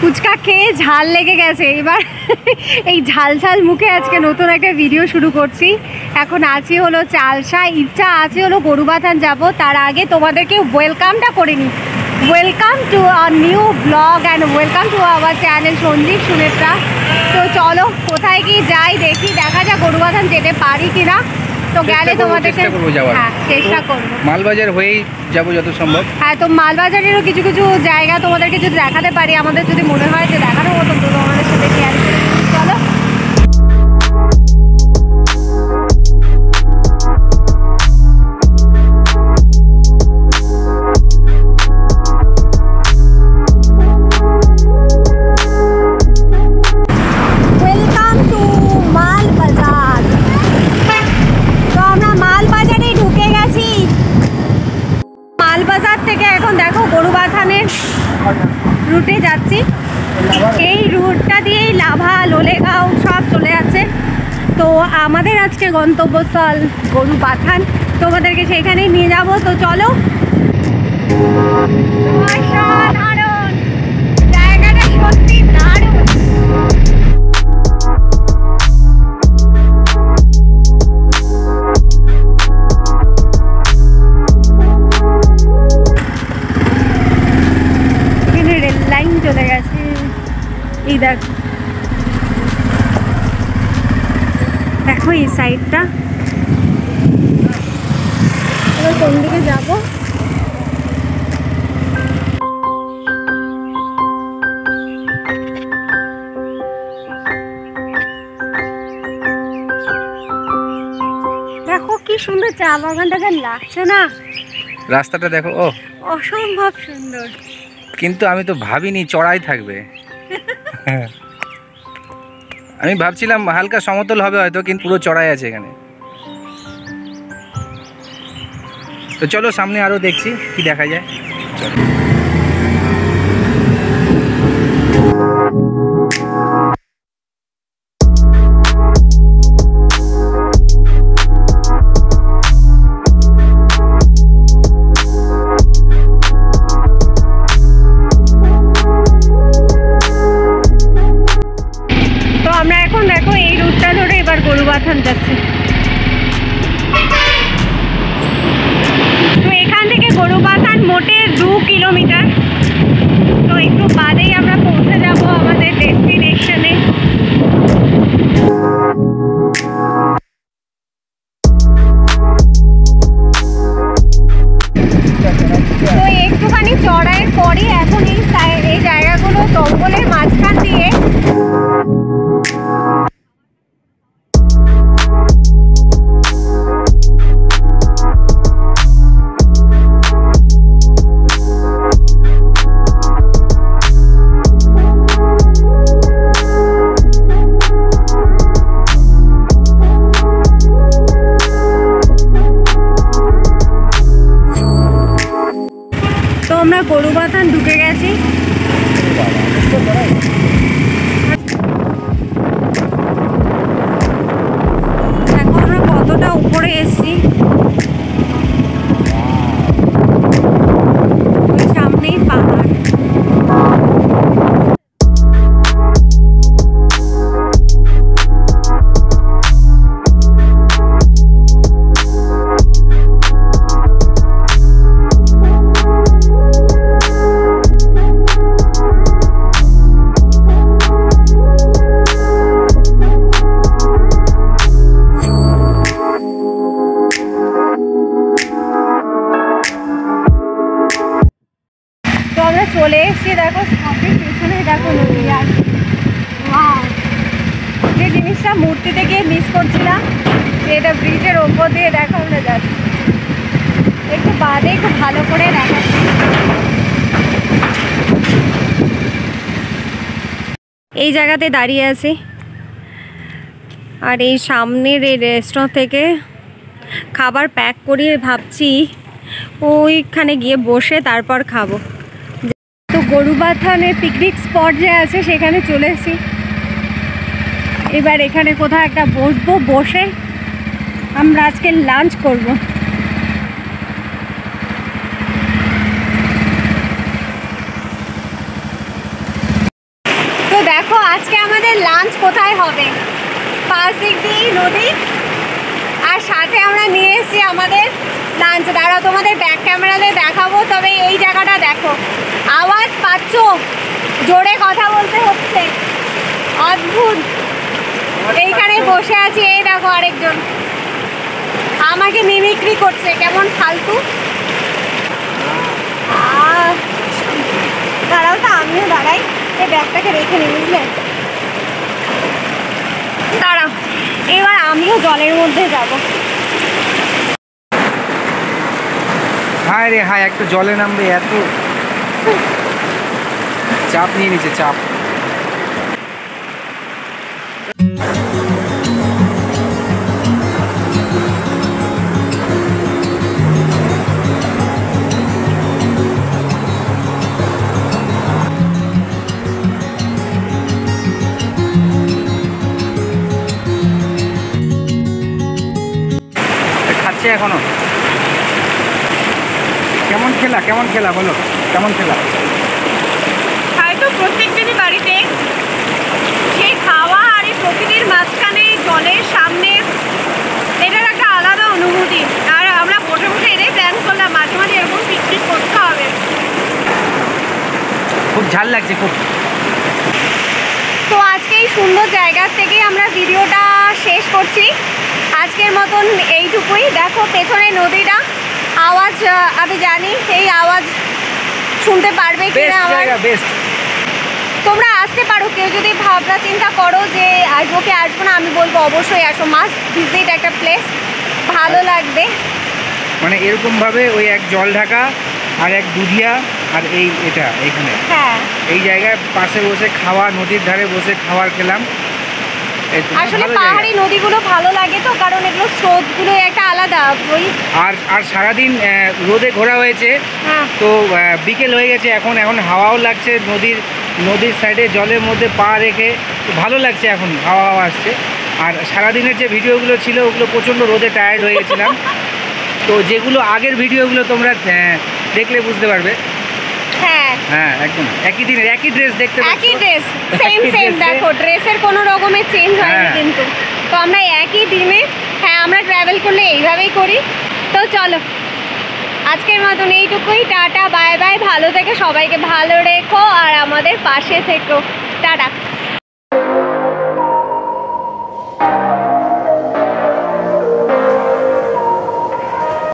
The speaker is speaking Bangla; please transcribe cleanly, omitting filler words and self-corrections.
ফুচকা খেয়ে ঝাল লেগে গেছে, এবার এই ঝাল ঝাল মুখে আজকে নতুন একটা ভিডিও শুরু করছি। এখন আছি হলো চালসা, ইচ্ছা আছে হলো গরুবাথান যাব, তার আগে তোমাদেরকে ওয়েলকামটা করে নিই। Welcome to our new blog and welcome to our channel Sanjib Sunetra. তো চলো কোথায় কি যাই দেখি, দেখা যাক গরুবাথান যেতে পারি কিনা। তো গেলে তোমাদেরকে হ্যাঁ চেষ্টা করবো, মালবাজার হয়েই যাবো যত সম্ভব। হ্যাঁ, তো মালবাজারেরও কিছু কিছু জায়গা তোমাদেরকে যদি দেখাতে পারি, আমাদের যদি মনে হয় যে দেখানো মতো, তো তোমাদের সাথে শেয়ার করি। চলো রুটে যাচ্ছি, এই রুটটা দিয়েই লাভা লোলেগাঁও সব চলে যাচ্ছে। তো আমাদের আজকে গন্তব্যস্থল গরুবাথান, তোমাদেরকে সেখানেই নিয়ে যাব। তো চলো, অসাধারণ জায়গাটা, সত্যি দারুণ। চলে গেছে, এই দেখো দেখো এই সাইডটা। এবার কোন দিকে যাবো? দেখো কি সুন্দর চা বাগানটাকে লাগছে না, রাস্তাটা দেখো, ও অসম্ভব সুন্দর। কিন্তু আমি তো ভাবিনি চড়াই থাকবে। আমি ভাবছিলাম হালকা সমতল হবে হয়তো, কিন্তু পুরো চড়াই আছে এখানে। তো চলো সামনে আরো দেখছি কি দেখা যায়। গরুবাথান যাচ্ছে, তো এখান থেকে গরুবাথান মোটে 2 কিলোমিটার। তো একটু বাদেই আমরা পৌঁছে যাব আমাদের ডেস্টিনেশনে। তো একটুখানি চড়াইয়ের পরে এখন এই জায়গাগুলো জঙ্গলের মাঝখান দিয়ে আমরা গরুবাথান ঢুকে গেছি। এখন আমরা কতটা উপরে এসেছি, ওই সামনেই পাহাড়। চলে এসছি, দেখো সবের পেছনে দেখো নদী। আর যে জিনিসটা মূর্তিতে গিয়ে মিস করছিলাম, এটা ব্রিজের ওপর দিয়ে দেখো আমরা যাচ্ছি। একটু বাদে একটু ভালো করে দেখাচ্ছি। এই জায়গাতে দাঁড়িয়ে আছি, আর এই সামনের এই রেস্টুরেন্ট থেকে খাবার প্যাক করিয়ে ভাবছি ওইখানে গিয়ে বসে তারপর খাবো। তো গরুবাথানের পিকনিক স্পট যে আছে সেখানে চলে এসেছি। এবার এখানে কোথাও একটা বসবো, বসে আমরা আজকে লাঞ্চ করব। লাঞ্চ কোথায় হবে, পাশ দিক দিয়েই নদী, আর সাথে আমরা নিয়ে এসেছি আমাদের লাঞ্চ। দাঁড়াও তোমাদের ব্যাক ক্যামেরাতে দেখাবো। তবে এই জায়গাটা দেখো, আওয়াজ পাচ্ছ, জোরে কথা বলতে হচ্ছে, অদ্ভুত। এইখানে বসে আছি, এই দেখো আরেকজন আমাকে মিমিক্রি করছে, কেমন ফালতু। দাঁড়াও তো, আমিও দাঁড়াই, এই ব্যাগটাকে রেখে নিই, বুঝলে। দাঁড়াও, এবার আমিও জলের মধ্যে যাব। হায় রে হায়, একটু জলে নামবে, এত চাপ নিয়ে নিচ্ছে, চাপ। খাচ্ছে এখনো। কেমন খেলা, কেমন খেলা বলো, কেমন খেলা? হয়তো প্রত্যেক দিনই বাড়িতে সেই খাওয়া আর এই প্রকৃতির মাঝখানে জলের সামনে, এটার একটা আলাদা অনুভূতি। আর আমরা বসে বসে এটাই প্ল্যান করলাম, মাঝে মাঝে এরকম পিকনিক করতে হবে। খুব ঝাল লাগছে খুব। তো আজকে এই সুন্দর জায়গা থেকেই আমরা ভিডিওটা শেষ করছি। আজকের মতন এইটুকুই। দেখো পেছনে নদীটা, আওয়াজ আমি জানি এই আওয়াজ শুনতে পারবে কিনা আমার। তোমরা আসতে পারো, কেউ যদি ভাবনা চিন্তা করো যে আসবো কি আসবো না, আমি বলবো অবশ্যই আসো, মাস্ট ভিজিট একটা প্লেস, ভালো লাগবে। মানে এরকম ভাবে ওই এক জল ঢাকা আর এক দুধিয়া আর এটা এইখানে, হ্যাঁ, এই জায়গায় পাশে বসে খাওয়া, নদীর ধারে বসে খাবার খেলাম। আসলে পাহাড়ি নদীগুলো ভালো লাগে তো, কারণ এগুলো স্রোতগুলো একটা আলাদা। ওই আর সারাদিন রোদে ঘোরা হয়েছে, তো বিকেল হয়ে গেছে, এখন হাওয়াও লাগছে, নদীর সাইডে জলের মধ্যে পা রেখে ভালো লাগছে, এখন হাওয়া আসছে। আর সারাদিনের যে ভিডিওগুলো ছিল ওগুলো প্রচণ্ড রোদে টায়ার্ড হয়ে গেছিলাম। তো যেগুলো আগের ভিডিওগুলো তোমরা দেখলে বুঝতে পারবে। হ্যাঁ, একদম একই দিনের একই ড্রেস দেখতে পাচ্ছ, একই ড্রেস, সেম সেম। দেখো ড্রেসের কোনো রকমের চেঞ্জ হয়নি কিন্তু। তো আমরা একই দিনে, হ্যাঁ, আমরা ট্রাভেল করলে এইভাবেই করি। তো চলো আজকের মতন এইটুকুই, টাটা বাই বাই, ভালো থেকে সবাইকে ভালো রেখো আর আমাদের পাশে থেকো, টাটা।